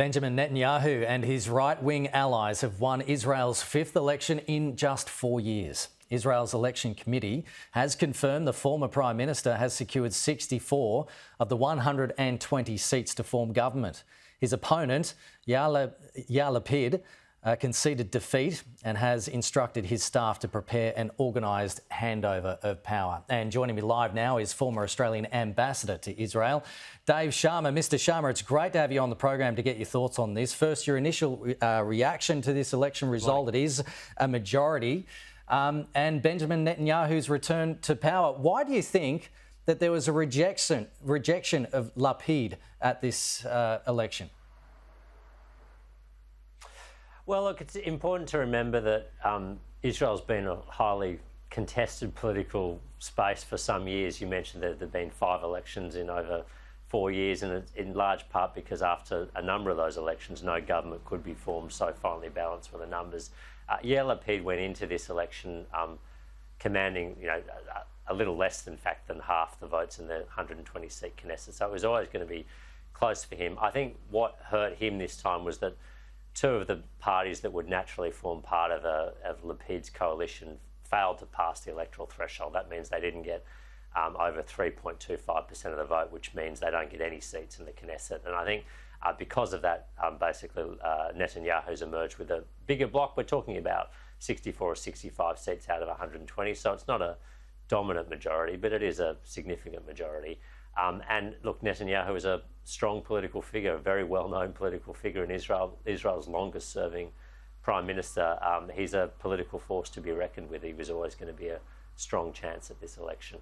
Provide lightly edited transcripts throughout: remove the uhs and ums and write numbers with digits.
Benjamin Netanyahu and his right-wing allies have won Israel's fifth election in just 4 years. Israel's election committee has confirmed the former Prime Minister has secured 64 of the 120 seats to form government. His opponent, Yair Lapid, conceded defeat and has instructed his staff to prepare an organised handover of power. And joining me live now is former Australian ambassador to Israel, Dave Sharma. Mr. Sharma, it's great to have you on the program to get your thoughts on this. First, your initial reaction to this election result. It is a majority. And Benjamin Netanyahu's return to power. Why do you think that there was a rejection of Lapid at this election? Well, look, it's important to remember that Israel's been a highly contested political space for some years. You mentioned that there have been 5 elections in over 4 years, and it's in large part because after a number of those elections, no government could be formed, so finely balanced were the numbers. Yair Lapid went into this election commanding, a little less, in fact, than half the votes in the 120-seat Knesset. So it was always going to be close for him. I think what hurt him this time was that 2 of the parties that would naturally form part of Lapid's coalition failed to pass the electoral threshold. That means they didn't get over 3.25% of the vote, which means they don't get any seats in the Knesset. And I think because of that, basically Netanyahu's emerged with a bigger bloc. We're talking about 64 or 65 seats out of 120, so it's not a dominant majority, but it is a significant majority. And look, Netanyahu is a strong political figure, a very well-known political figure in Israel, Israel's longest-serving Prime Minister. He's a political force to be reckoned with. He was always going to be a strong chance at this election.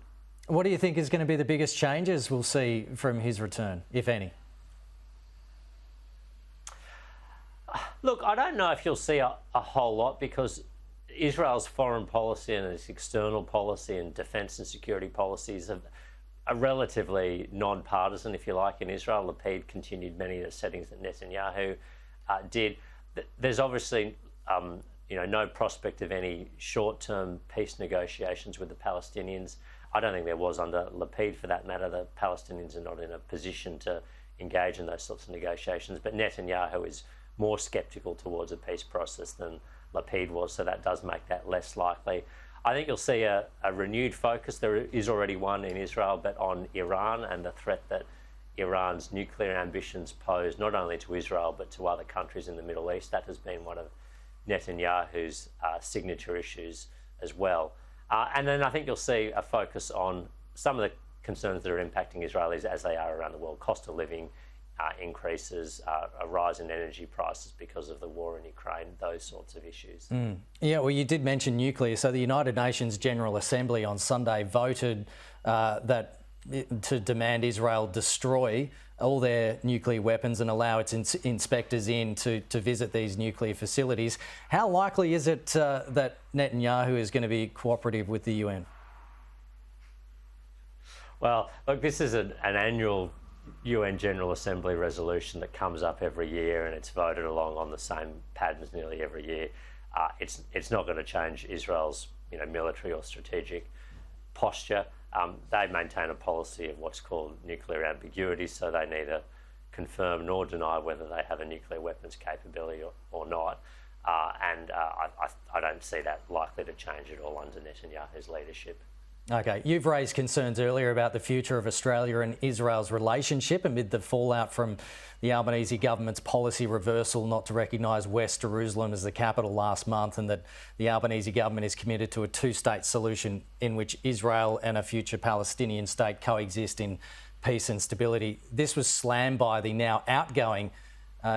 What do you think is going to be the biggest changes we'll see from his return, if any? Look, I don't know if you'll see a whole lot, because Israel's foreign policy and its external policy and defence and security policies are relatively non-partisan, if you like, in Israel. Lapid continued many of the settings that Netanyahu did. There's obviously, no prospect of any short-term peace negotiations with the Palestinians. I don't think there was under Lapid, for that matter. The Palestinians are not in a position to engage in those sorts of negotiations. But Netanyahu is more sceptical towards a peace process than Lapid was, so that does make that less likely. I think you'll see a renewed focus. There is already one in Israel, but on Iran and the threat that Iran's nuclear ambitions pose, not only to Israel, but to other countries in the Middle East. That has been one of Netanyahu's signature issues as well. And then I think you'll see a focus on some of the concerns that are impacting Israelis as they are around the world: cost of living increases, a rise in energy prices because of the war in Ukraine, those sorts of issues. Yeah, well, you did mention nuclear. So the United Nations General Assembly on Sunday voted to demand Israel destroy all their nuclear weapons and allow its inspectors in to visit these nuclear facilities. How likely is it that Netanyahu is going to be cooperative with the UN? Well, look, this is an annual UN General Assembly resolution that comes up every year, and it's voted along on the same patterns nearly every year. It's not going to change Israel's military or strategic posture. They maintain a policy of what's called nuclear ambiguity, so they neither confirm nor deny whether they have a nuclear weapons capability or not. And I don't see that likely to change at all under Netanyahu's leadership. OK, you've raised concerns earlier about the future of Australia and Israel's relationship amid the fallout from the Albanese government's policy reversal not to recognise West Jerusalem as the capital last month, and that the Albanese government is committed to a 2-state solution in which Israel and a future Palestinian state coexist in peace and stability. This was slammed by the now outgoing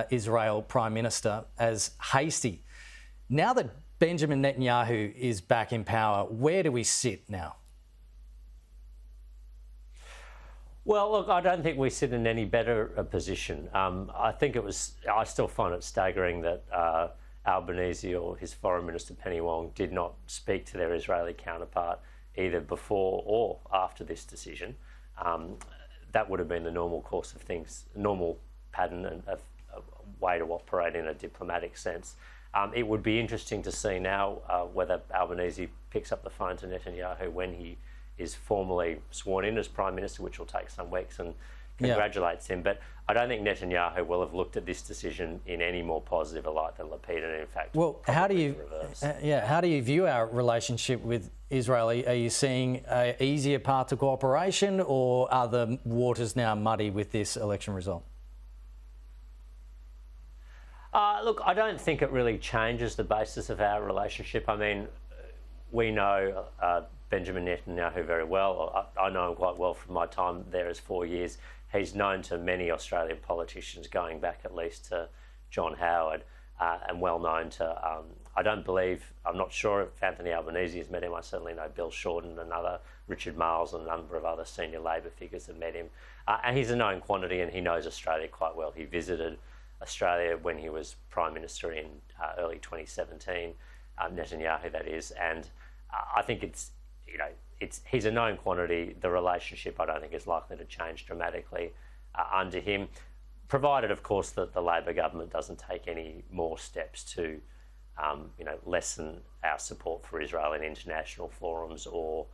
Israel Prime Minister as hasty. Now that Benjamin Netanyahu is back in power, where do we sit now? Well, look, I don't think we sit in any better a position. I still find it staggering that Albanese or his foreign minister Penny Wong did not speak to their Israeli counterpart either before or after this decision. That would have been the normal course of things, normal pattern and a way to operate in a diplomatic sense. It would be interesting to see now whether Albanese picks up the phone to Netanyahu when he is formally sworn in as Prime Minister, which will take some weeks, and congratulates him. But I don't think Netanyahu will have looked at this decision in any more positive a light than Lapid, and in fact, well, how do you, reverse. how do you view our relationship with Israel? Are you seeing an easier path to cooperation, or are the waters now muddy with this election result? Look, I don't think it really changes the basis of our relationship. I mean, we know Benjamin Netanyahu very well. I know him quite well from my time there as 4 years. He's known to many Australian politicians, going back at least to John Howard, and well known to, I'm not sure if Anthony Albanese has met him. I certainly know Bill Shorten, another Richard Marles, and a number of other senior Labor figures have met him. And he's a known quantity, and he knows Australia quite well. He visited Australia when he was Prime Minister in early 2017, Netanyahu that is, and I think he's a known quantity. The relationship, I don't think, is likely to change dramatically under him, provided, of course, that the Labor government doesn't take any more steps to, lessen our support for Israel in international forums, or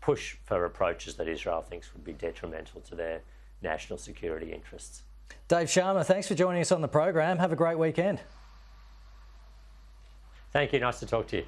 push for approaches that Israel thinks would be detrimental to their national security interests. Dave Sharma, thanks for joining us on the program. Have a great weekend. Thank you. Nice to talk to you.